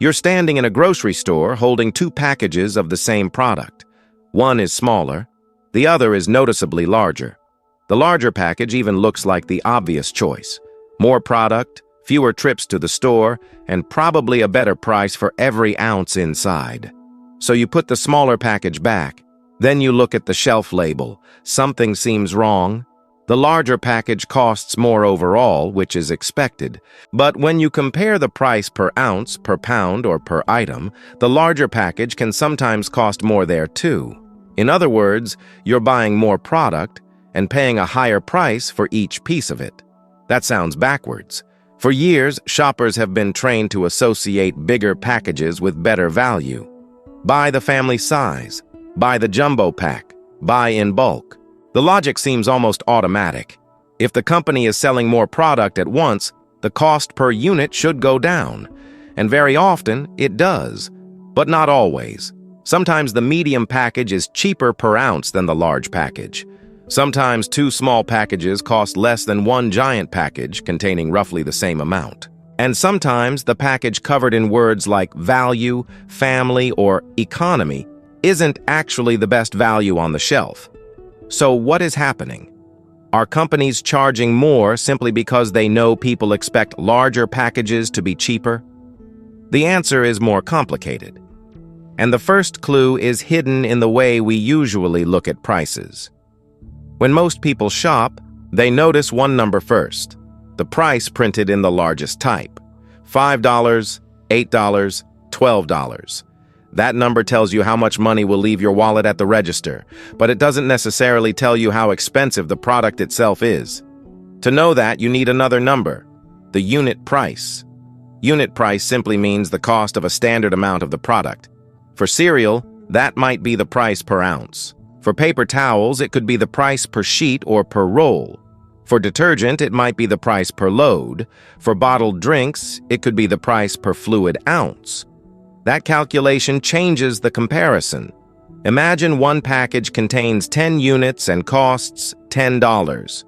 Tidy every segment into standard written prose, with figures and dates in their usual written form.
You're standing in a grocery store holding two packages of the same product. One is smaller, the other is noticeably larger. The larger package even looks like the obvious choice. More product, fewer trips to the store, and probably a better price for every ounce inside. So you put the smaller package back. Then you look at the shelf label. Something seems wrong. The larger package costs more overall, which is expected. But when you compare the price per ounce, per pound, or per item, the larger package can sometimes cost more there too. In other words, you're buying more product and paying a higher price for each piece of it. That sounds backwards. For years, shoppers have been trained to associate bigger packages with better value. Buy the family size. Buy the jumbo pack. Buy in bulk. The logic seems almost automatic. If the company is selling more product at once, the cost per unit should go down. And very often, it does. But not always. Sometimes the medium package is cheaper per ounce than the large package. Sometimes two small packages cost less than one giant package containing roughly the same amount. And sometimes the package covered in words like value, family, or economy isn't actually the best value on the shelf. So what is happening? Are companies charging more simply because they know people expect larger packages to be cheaper? The answer is more complicated. And the first clue is hidden in the way we usually look at prices. When most people shop, they notice one number first, the price printed in the largest type. $5, $8, $12. That number tells you how much money will leave your wallet at the register, but it doesn't necessarily tell you how expensive the product itself is. To know that, you need another number, the unit price. Unit price simply means the cost of a standard amount of the product. For cereal, that might be the price per ounce. For paper towels, it could be the price per sheet or per roll. For detergent, it might be the price per load. For bottled drinks, it could be the price per fluid ounce. That calculation changes the comparison. Imagine one package contains 10 units and costs $10.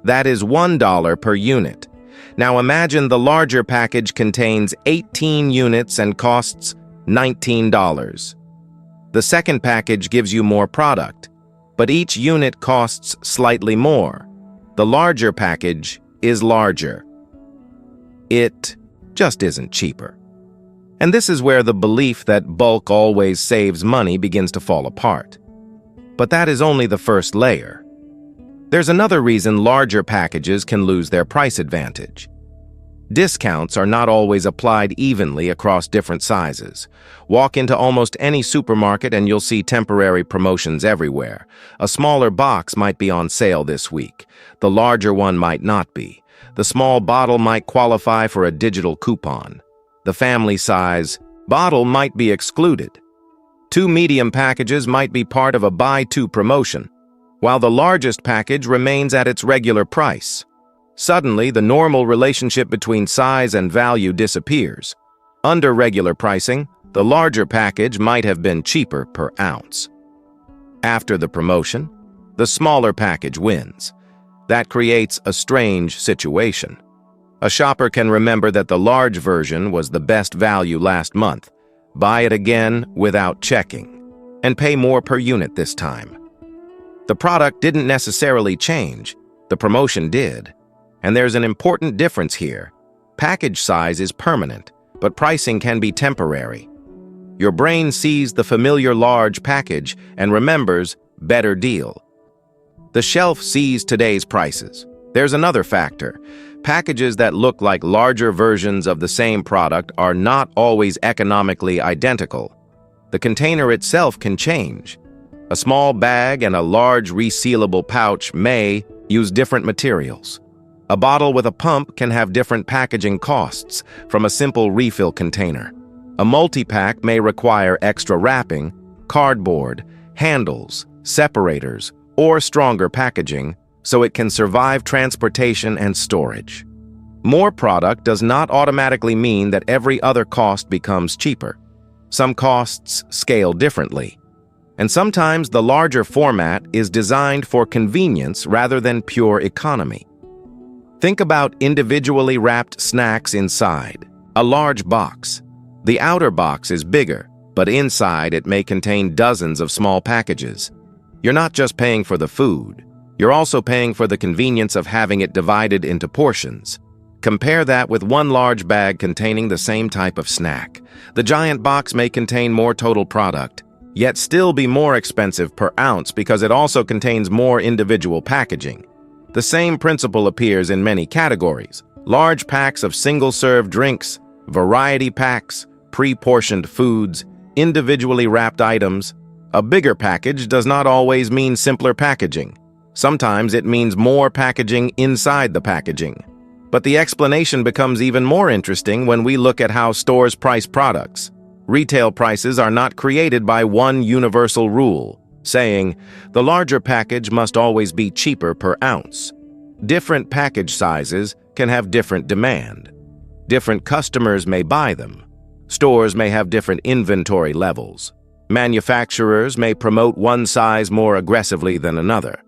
That is $1 per unit. Now imagine the larger package contains 18 units and costs $19. The second package gives you more product, but each unit costs slightly more. The larger package is larger. It just isn't cheaper. And this is where the belief that bulk always saves money begins to fall apart. But that is only the first layer. There's another reason larger packages can lose their price advantage. Discounts are not always applied evenly across different sizes. Walk into almost any supermarket and you'll see temporary promotions everywhere. A smaller box might be on sale this week. The larger one might not be. The small bottle might qualify for a digital coupon. The family size bottle might be excluded. Two medium packages might be part of a buy-two promotion, while the largest package remains at its regular price. Suddenly, the normal relationship between size and value disappears. Under regular pricing, the larger package might have been cheaper per ounce. After the promotion, the smaller package wins. That creates a strange situation. A shopper can remember that the large version was the best value last month, buy it again without checking, and pay more per unit this time. The product didn't necessarily change, the promotion did. And there's an important difference here. Package size is permanent, but pricing can be temporary. Your brain sees the familiar large package and remembers better deal. The shelf sees today's prices. There's another factor. Packages that look like larger versions of the same product are not always economically identical. The container itself can change. A small bag and a large resealable pouch may use different materials. A bottle with a pump can have different packaging costs from a simple refill container. A multi-pack may require extra wrapping, cardboard, handles, separators, or stronger packaging so it can survive transportation and storage. More product does not automatically mean that every other cost becomes cheaper. Some costs scale differently. And sometimes the larger format is designed for convenience rather than pure economy. Think about individually wrapped snacks inside, a large box. The outer box is bigger, but inside it may contain dozens of small packages. You're not just paying for the food, you're also paying for the convenience of having it divided into portions. Compare that with one large bag containing the same type of snack. The giant box may contain more total product, yet still be more expensive per ounce because it also contains more individual packaging. The same principle appears in many categories: large packs of single-serve drinks, variety packs, pre-portioned foods, individually wrapped items. A bigger package does not always mean simpler packaging. Sometimes it means more packaging inside the packaging. But the explanation becomes even more interesting when we look at how stores price products. Retail prices are not created by one universal rule, saying, the larger package must always be cheaper per ounce. Different package sizes can have different demand. Different customers may buy them. Stores may have different inventory levels. Manufacturers may promote one size more aggressively than another.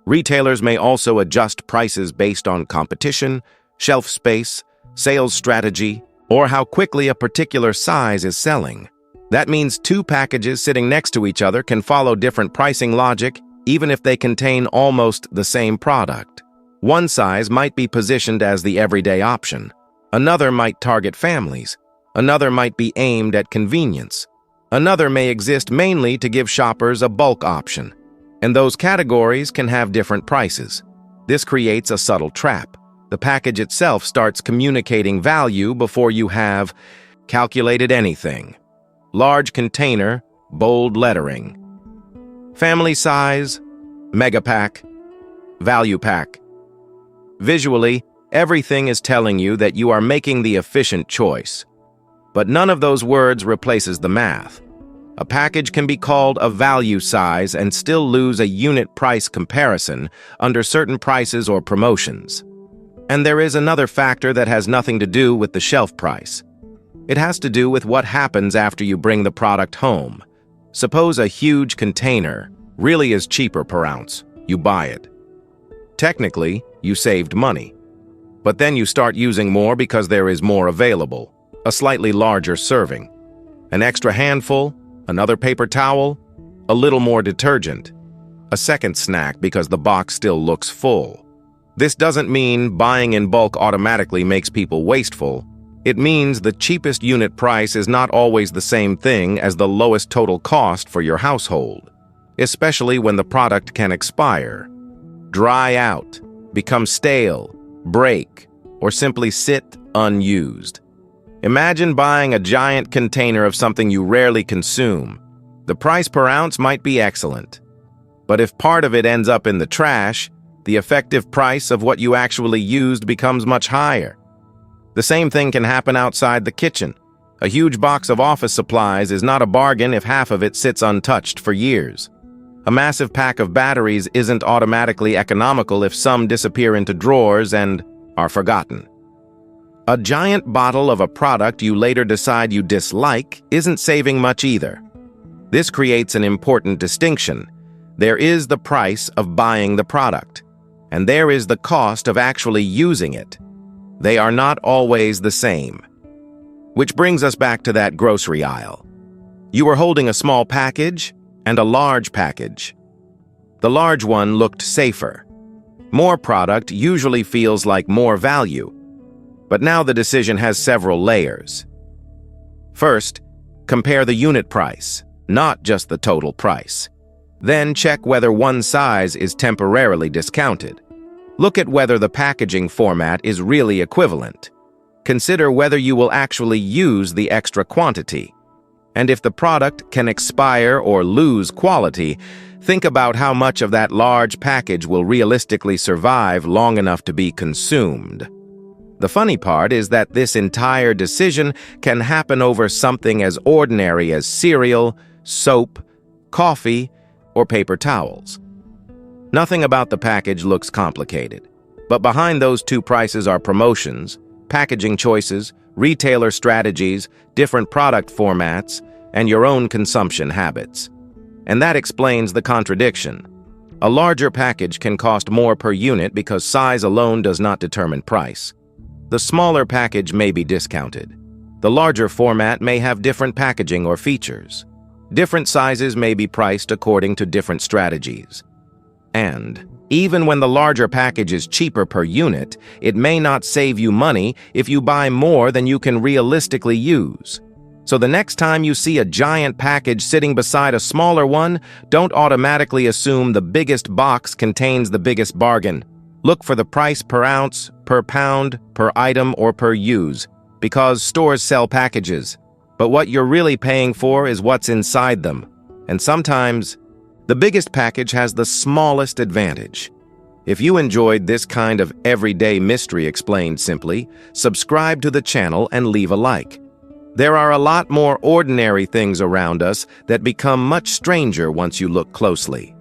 Retailers may also adjust prices based on competition, shelf space, sales strategy, or how quickly a particular size is selling. That means two packages sitting next to each other can follow different pricing logic, even if they contain almost the same product. One size might be positioned as the everyday option. Another might target families. Another might be aimed at convenience. Another may exist mainly to give shoppers a bulk option. And those categories can have different prices. This creates a subtle trap. The package itself starts communicating value before you have calculated anything. Large container, bold lettering. Family size, mega pack, value pack. Visually, everything is telling you that you are making the efficient choice. But none of those words replaces the math. A package can be called a value size and still lose a unit price comparison under certain prices or promotions. And there is another factor that has nothing to do with the shelf price. It has to do with what happens after you bring the product home. Suppose a huge container really is cheaper per ounce. You buy it. Technically, you saved money. But then you start using more because there is more available. A slightly larger serving. An extra handful, another paper towel, a little more detergent. A second snack because the box still looks full. This doesn't mean buying in bulk automatically makes people wasteful. It means the cheapest unit price is not always the same thing as the lowest total cost for your household, especially when the product can expire, dry out, become stale, break, or simply sit unused. Imagine buying a giant container of something you rarely consume. The price per ounce might be excellent, but if part of it ends up in the trash, the effective price of what you actually used becomes much higher. The same thing can happen outside the kitchen. A huge box of office supplies is not a bargain if half of it sits untouched for years. A massive pack of batteries isn't automatically economical if some disappear into drawers and are forgotten. A giant bottle of a product you later decide you dislike isn't saving much either. This creates an important distinction. There is the price of buying the product, and there is the cost of actually using it. They are not always the same. Which brings us back to that grocery aisle. You were holding a small package and a large package. The large one looked safer. More product usually feels like more value. But now the decision has several layers. First, compare the unit price, not just the total price. Then check whether one size is temporarily discounted. Look at whether the packaging format is really equivalent. Consider whether you will actually use the extra quantity. And if the product can expire or lose quality, think about how much of that large package will realistically survive long enough to be consumed. The funny part is that this entire decision can happen over something as ordinary as cereal, soap, coffee, or paper towels. Nothing about the package looks complicated, but behind those two prices are promotions, packaging choices, retailer strategies, different product formats, and your own consumption habits. And that explains the contradiction. A larger package can cost more per unit because size alone does not determine price. The smaller package may be discounted. The larger format may have different packaging or features. Different sizes may be priced according to different strategies. And even when the larger package is cheaper per unit, it may not save you money if you buy more than you can realistically use. So the next time you see a giant package sitting beside a smaller one, don't automatically assume the biggest box contains the biggest bargain. Look for the price per ounce, per pound, per item, or per use, because stores sell packages. But what you're really paying for is what's inside them. And sometimes, the biggest package has the smallest advantage. If you enjoyed this kind of everyday mystery explained simply, subscribe to the channel and leave a like. There are a lot more ordinary things around us that become much stranger once you look closely.